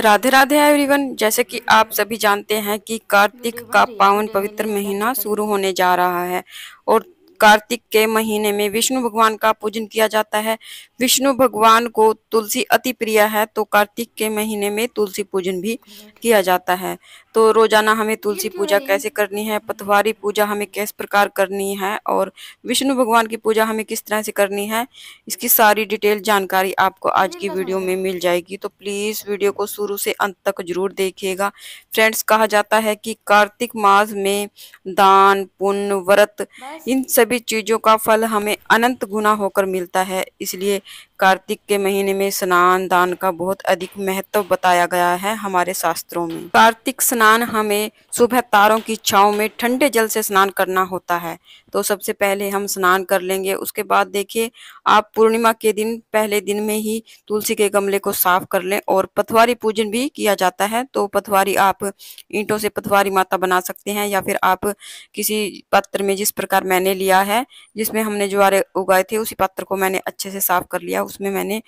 Radhe Radhe everyone. जैसे कि आप सभी जानते हैं कि कार्तिक का पावन पवित्र महीना शुरू होने जा रहा है और कार्तिक के महीने में विष्णु भगवान का पूजन किया जाता है। विष्णु भगवान को तुलसी अति प्रिय है, तो कार्तिक के महीने में तुलसी पूजन भी किया जाता है। तो रोजाना हमें तुलसी पूजा कैसे करनी है, पटवारी पूजा हमें किस प्रकार करनी है और विष्णु भगवान की पूजा हमें किस तरह से करनी है, इसकी सारी डिटेल जानकारी आपको आज की वीडियो में मिल जाएगी। तो प्लीज वीडियो को शुरू से अंत तक जरूर देखिएगा। फ्रेंड्स, कहा जाता है कि कार्तिक मास में दान पुण्य व्रत इन सभी चीजों का फल हमें अनंत गुना होकर मिलता है। इसलिए कार्तिक के महीने में स्नान दान का बहुत अधिक महत्व बताया गया है हमारे शास्त्रों में। कार्तिक स्नान हमें सुबह तारों की छांव में ठंडे जल से स्नान करना होता है। तो सबसे पहले हम स्नान कर लेंगे। उसके बाद देखिए, आप पूर्णिमा के दिन पहले दिन में ही तुलसी के गमले को साफ कर लें। और पटवारी पूजन भी किया जाता है। तो पटवारी आप ईंटों से पटवारी माता बना सकते हैं, या फिर आप किसी पात्र में, जिस प्रकार मैंने लिया है, जिसमें हमने ज्वार उगाए थे, उसी पात्र को मैंने अच्छे से साफ कर लिया। उसमें मैंने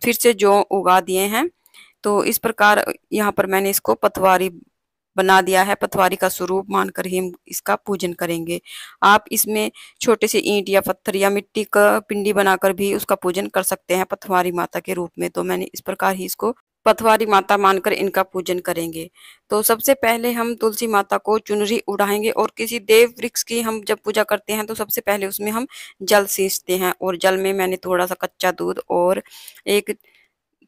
फिर से जौ उगा दिए हैं। तो इस प्रकार यहाँ पर मैंने इसको पटवारी बना दिया है। पटवारी का स्वरूप मानकर ही हम इसका पूजन करेंगे। आप इसमें छोटे से ईंट या पत्थर या मिट्टी का पिंडी बनाकर भी उसका पूजन कर सकते हैं पटवारी माता के रूप में। तो मैंने इस प्रकार ही इसको पटवारी माता मानकर इनका पूजन करेंगे। तो सबसे पहले हम तुलसी माता को चुनरी उड़ाएंगे। और किसी देव वृक्ष की हम जब पूजा करते हैं तो सबसे पहले उसमें हम जल सींचते हैं। और जल में मैंने थोड़ा सा कच्चा दूध और एक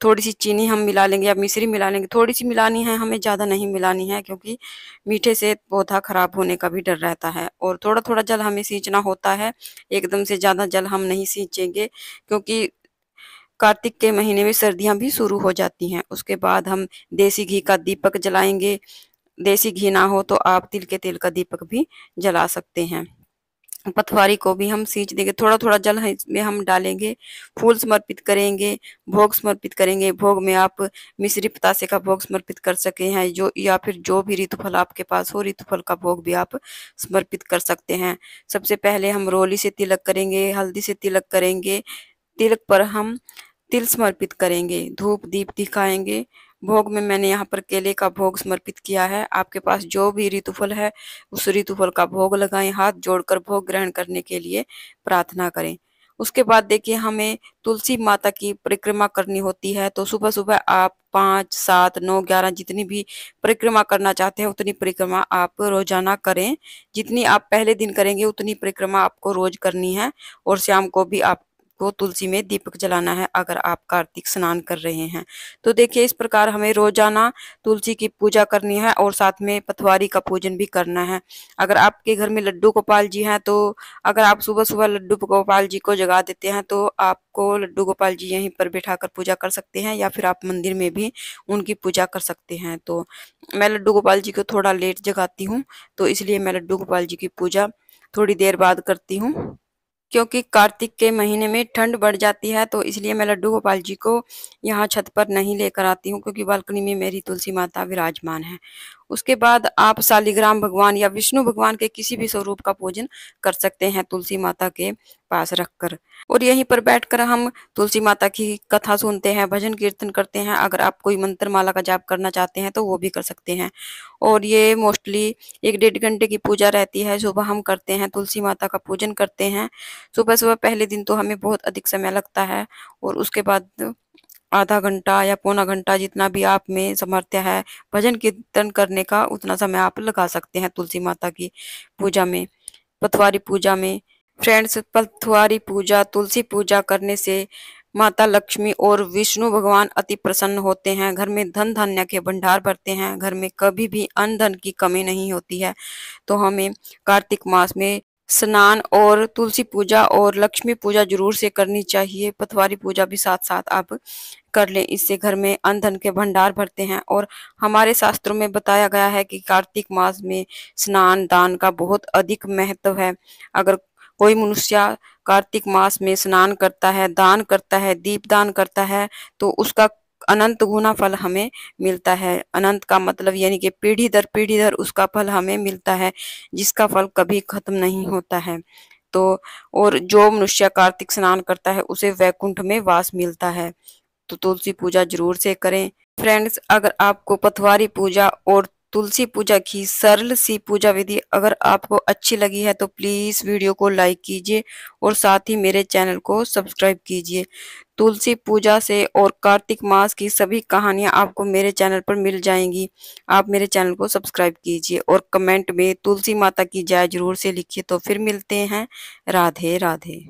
थोड़ी सी चीनी हम मिला लेंगे या मिश्री मिला लेंगे। थोड़ी सी मिलानी है, हमें ज़्यादा नहीं मिलानी है, क्योंकि मीठे से पौधा खराब होने का भी डर रहता है। और थोड़ा थोड़ा जल हमें सींचना होता है, एकदम से ज़्यादा जल हम नहीं सींचेंगे, क्योंकि कार्तिक के महीने में सर्दियां भी शुरू हो जाती हैं। उसके बाद हम देसी घी का दीपक जलाएंगे। देसी घी ना हो तो आप तिल के तेल का दीपक भी जला सकते हैं। पटवारी को भी हम सींच देंगे। थोड़ा थोड़ा जल इसमें हम डालेंगे। फूल समर्पित करेंगे, भोग समर्पित करेंगे। भोग में आप मिश्री पतासे का भोग समर्पित कर सके हैं, जो या फिर जो भी ऋतुफल आपके पास हो, ऋतुफल का भोग भी आप समर्पित कर सकते हैं। सबसे पहले हम रोली से तिलक करेंगे, हल्दी से तिलक करेंगे। तिलक पर हम तिल समर्पित करेंगे, धूप दीप दिखाएंगे। भोग में मैंने यहाँ पर केले का भोग समर्पित किया है। आपके पास जो भी ऋतुफल है उस ऋतुफल का भोग लगाएं। हाथ जोड़कर भोग ग्रहण करने के लिए प्रार्थना करें। उसके बाद देखिए, हमें तुलसी माता की परिक्रमा करनी होती है। तो सुबह सुबह आप 5, 7, 9, 11 जितनी भी परिक्रमा करना चाहते हैं उतनी परिक्रमा आप रोजाना करें। जितनी आप पहले दिन करेंगे उतनी परिक्रमा आपको रोज करनी है। और शाम को भी आप को तुलसी में दीपक जलाना है, अगर आप कार्तिक स्नान कर रहे हैं। तो देखिए, इस प्रकार हमें रोजाना तुलसी की पूजा करनी है और साथ में पटवारी का पूजन भी करना है। अगर आपके घर में लड्डू गोपाल जी हैं, तो अगर आप सुबह सुबह लड्डू गोपाल जी को जगा देते हैं तो आपको लड्डू गोपाल जी यहीं पर बिठाकर पूजा कर सकते हैं, या फिर आप मंदिर में भी उनकी पूजा कर सकते हैं। तो मैं लड्डू गोपाल जी को थोड़ा लेट जगाती हूँ, तो इसलिए मैं लड्डू गोपाल जी की पूजा थोड़ी देर बाद करती हूँ। क्योंकि कार्तिक के महीने में ठंड बढ़ जाती है, तो इसलिए मैं लड्डू गोपाल जी को यहाँ छत पर नहीं लेकर आती हूँ, क्योंकि बालकनी में मेरी तुलसी माता विराजमान है। उसके बाद आप शालिग्राम भगवान या विष्णु भगवान के किसी भी स्वरूप का पूजन कर सकते हैं तुलसी माता के पास रखकर। और यहीं पर बैठकर हम तुलसी माता की कथा सुनते हैं, भजन कीर्तन करते हैं। अगर आप कोई मंत्र माला का जाप करना चाहते हैं तो वो भी कर सकते हैं। और ये मोस्टली 1-1.5 घंटे की पूजा रहती है। सुबह हम करते हैं, तुलसी माता का पूजन करते हैं। सुबह सुबह पहले दिन तो हमें बहुत अधिक समय लगता है, और उसके बाद आधा घंटा या पौना घंटा, जितना भी आप में सामर्थ्य है भजन कीर्तन करने का, उतना समय आप लगा सकते हैं तुलसी माता की पूजा में, पटवारी पूजा में। फ्रेंड्स, पटवारी पूजा, तुलसी पूजा करने से माता लक्ष्मी और विष्णु भगवान अति प्रसन्न होते हैं। घर में धन धान्य के भंडार भरते हैं। घर में कभी भी अन्न धन की कमी नहीं होती है। तो हमें कार्तिक मास में स्नान और तुलसी पूजा और लक्ष्मी पूजा जरूर से करनी चाहिए। पटवारी पूजा भी साथ साथ आप कर लें, इससे घर में अन्न धन के भंडार भरते हैं। और हमारे शास्त्रों में बताया गया है कि कार्तिक मास में स्नान दान का बहुत अधिक महत्व है। अगर कोई मनुष्य कार्तिक मास में स्नान करता है, दान करता है, दीप दान करता है, तो उसका अनंत गुना फल हमें मिलता है। अनंत का मतलब यानी कि पीढ़ी दर उसका फल हमें मिलता है, जिसका फल कभी खत्म नहीं होता है। तो और जो मनुष्य कार्तिक स्नान करता है उसे वैकुंठ में वास मिलता है। तो तुलसी पूजा जरूर से करें। फ्रेंड्स, अगर आपको पथवारी पूजा और तुलसी पूजा की सरल सी पूजा विधि अगर आपको अच्छी लगी है तो प्लीज वीडियो को लाइक कीजिए और साथ ही मेरे चैनल को सब्सक्राइब कीजिए। तुलसी पूजा से और कार्तिक मास की सभी कहानियां आपको मेरे चैनल पर मिल जाएंगी। आप मेरे चैनल को सब्सक्राइब कीजिए और कमेंट में तुलसी माता की जय जरूर से लिखिए। तो फिर मिलते हैं। राधे राधे।